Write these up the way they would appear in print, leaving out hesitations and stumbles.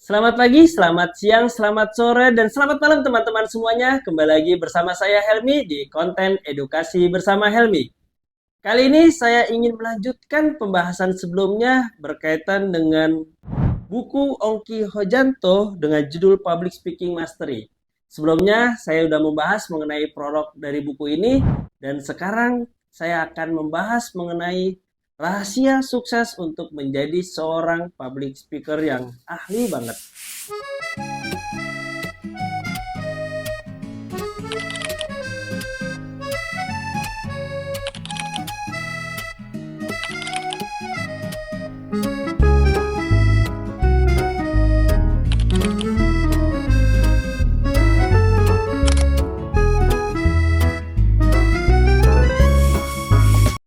Selamat pagi, selamat siang, selamat sore, dan selamat malam teman-teman semuanya. Kembali lagi bersama saya Helmi di konten edukasi bersama Helmi. Kali ini saya ingin melanjutkan pembahasan sebelumnya berkaitan dengan buku Ongki Hojanto dengan judul Public Speaking Mastery. Sebelumnya saya sudah membahas mengenai prolog dari buku ini, dan sekarang saya akan membahas mengenai rahasia sukses untuk menjadi seorang public speaker yang ahli banget.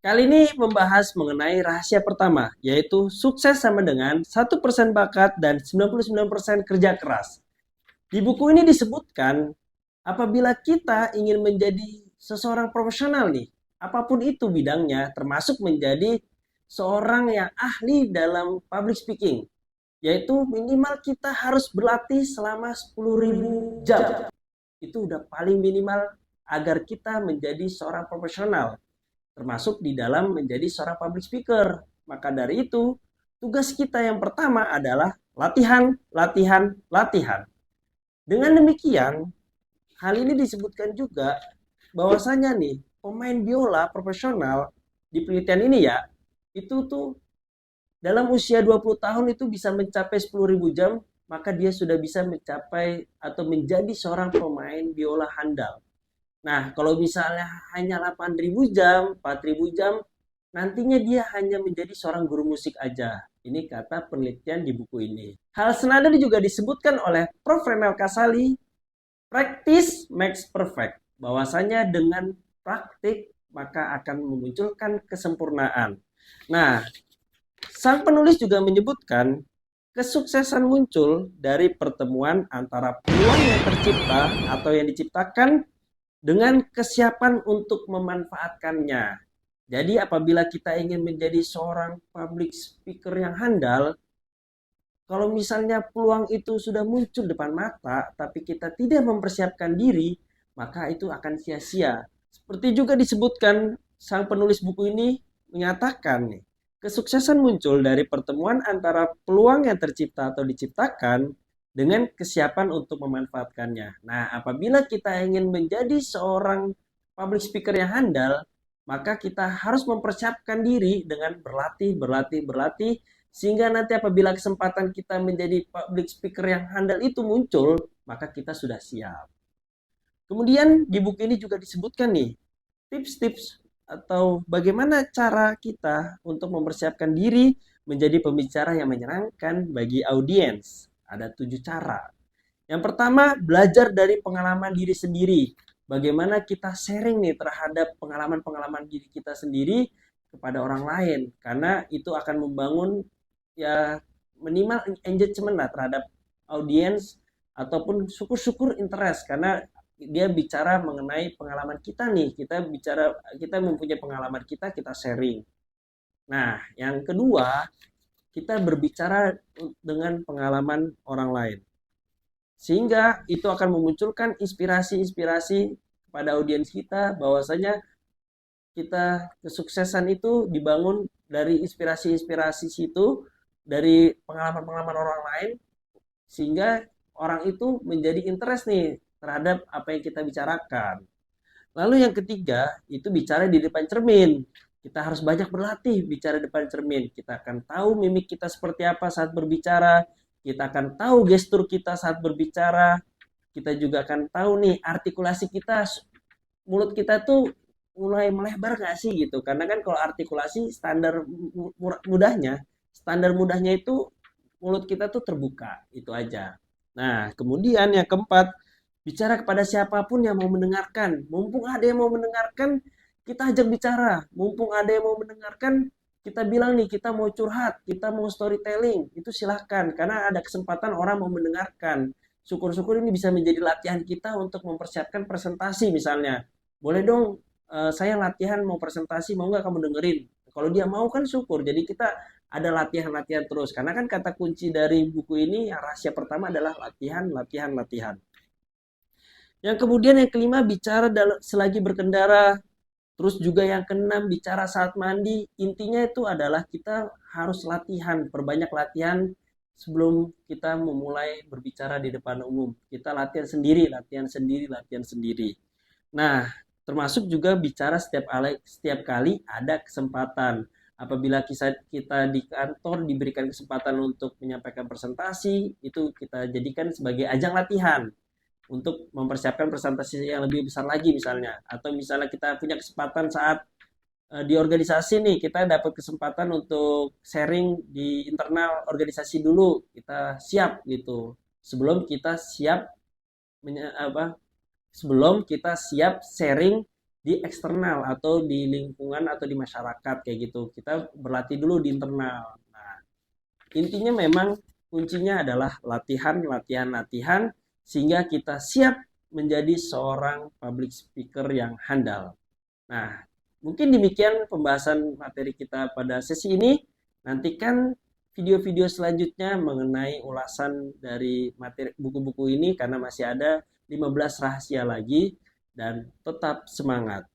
Kali ini membahas mengenai rahasia pertama, yaitu sukses sama dengan 1% bakat dan 99% kerja keras. Di buku ini disebutkan, apabila kita ingin menjadi seseorang profesional nih, apapun itu bidangnya, termasuk menjadi seorang yang ahli dalam public speaking, yaitu minimal kita harus berlatih selama 10.000 jam. Itu udah paling minimal agar kita menjadi seorang profesional, termasuk di dalam menjadi seorang public speaker. Maka dari itu, tugas kita yang pertama adalah latihan, latihan, latihan. Dengan demikian, hal ini disebutkan juga bahwasanya nih, pemain biola profesional di penelitian ini ya, itu tuh dalam usia 20 tahun itu bisa mencapai 10.000 jam, maka dia sudah bisa mencapai atau menjadi seorang pemain biola handal. Nah, kalau misalnya hanya 8.000 jam, 4.000 jam, nantinya dia hanya menjadi seorang guru musik aja. Ini kata penelitian di buku ini. Hal senada juga disebutkan oleh Prof. Renal Kasali, practice makes perfect. Bahwasanya dengan praktik maka akan memunculkan kesempurnaan. Nah, sang penulis juga menyebutkan kesuksesan muncul dari pertemuan antara peluang yang tercipta atau yang diciptakan dengan kesiapan untuk memanfaatkannya. Jadi apabila kita ingin menjadi seorang public speaker yang handal, kalau misalnya peluang itu sudah muncul depan mata, tapi kita tidak mempersiapkan diri, maka itu akan sia-sia. Seperti juga disebutkan, sang penulis buku ini menyatakan nih, kesuksesan muncul dari pertemuan antara peluang yang tercipta atau diciptakan dengan kesiapan untuk memanfaatkannya. Nah, apabila kita ingin menjadi seorang public speaker yang handal, maka kita harus mempersiapkan diri dengan berlatih, berlatih, berlatih, sehingga nanti apabila kesempatan kita menjadi public speaker yang handal itu muncul, maka kita sudah siap. Kemudian di buku ini juga disebutkan nih, tips-tips atau bagaimana cara kita untuk mempersiapkan diri menjadi pembicara yang menyenangkan bagi audiens. Ada 7 cara. Yang pertama, belajar dari pengalaman diri sendiri. Bagaimana kita sharing nih terhadap pengalaman-pengalaman diri kita sendiri kepada orang lain. Karena itu akan membangun ya minimal engagement lah terhadap audiens ataupun syukur-syukur interest. Karena dia bicara mengenai pengalaman kita nih, kita mempunyai pengalaman kita sharing. Nah, yang kedua, kita berbicara dengan pengalaman orang lain. Sehingga itu akan memunculkan inspirasi-inspirasi kepada audiens kita bahwasanya kita kesuksesan itu dibangun dari inspirasi-inspirasi situ, dari pengalaman-pengalaman orang lain, sehingga orang itu menjadi interest nih terhadap apa yang kita bicarakan. Lalu yang ketiga, itu bicara di depan cermin. Kita harus banyak berlatih bicara di depan cermin. Kita akan tahu mimik kita seperti apa saat berbicara. Kita akan tahu gestur kita saat berbicara. Kita juga akan tahu nih artikulasi kita, mulut kita tuh mulai melebar gak sih gitu. Karena kan kalau artikulasi standar mudahnya itu mulut kita tuh terbuka. Itu aja. Nah, kemudian yang keempat, bicara kepada siapapun yang mau mendengarkan. Mumpung ada yang mau mendengarkan, kita ajak bicara. Mumpung ada yang mau mendengarkan, kita bilang nih, kita mau curhat, kita mau storytelling. Itu silahkan, karena ada kesempatan orang mau mendengarkan. Syukur-syukur ini bisa menjadi latihan kita untuk mempersiapkan presentasi misalnya. Boleh dong, saya latihan mau presentasi, mau nggak kamu dengerin? Kalau dia mau kan syukur. Jadi kita ada latihan-latihan terus. Karena kan kata kunci dari buku ini yang rahasia pertama adalah latihan, latihan, latihan. Yang kemudian yang kelima bicara selagi berkendara. Terus juga yang keenam bicara saat mandi. Intinya itu adalah kita harus latihan, perbanyak latihan sebelum kita memulai berbicara di depan umum. Kita latihan sendiri, latihan sendiri, latihan sendiri. Nah, termasuk juga bicara setiap kali ada kesempatan. Apabila kita di kantor diberikan kesempatan untuk menyampaikan presentasi, itu kita jadikan sebagai ajang latihan untuk mempersiapkan presentasi yang lebih besar lagi misalnya. Atau misalnya kita punya kesempatan saat di organisasi nih, kita dapat kesempatan untuk sharing di internal organisasi dulu, kita siap gitu. Sebelum kita siap sebelum kita siap sharing di eksternal atau di lingkungan atau di masyarakat kayak gitu. Kita berlatih dulu di internal. Nah, intinya memang kuncinya adalah latihan, latihan, latihan sehingga kita siap menjadi seorang public speaker yang handal. Nah, mungkin demikian pembahasan materi kita pada sesi ini. Nantikan video-video selanjutnya mengenai ulasan dari materi buku-buku ini karena masih ada 15 rahasia lagi dan tetap semangat.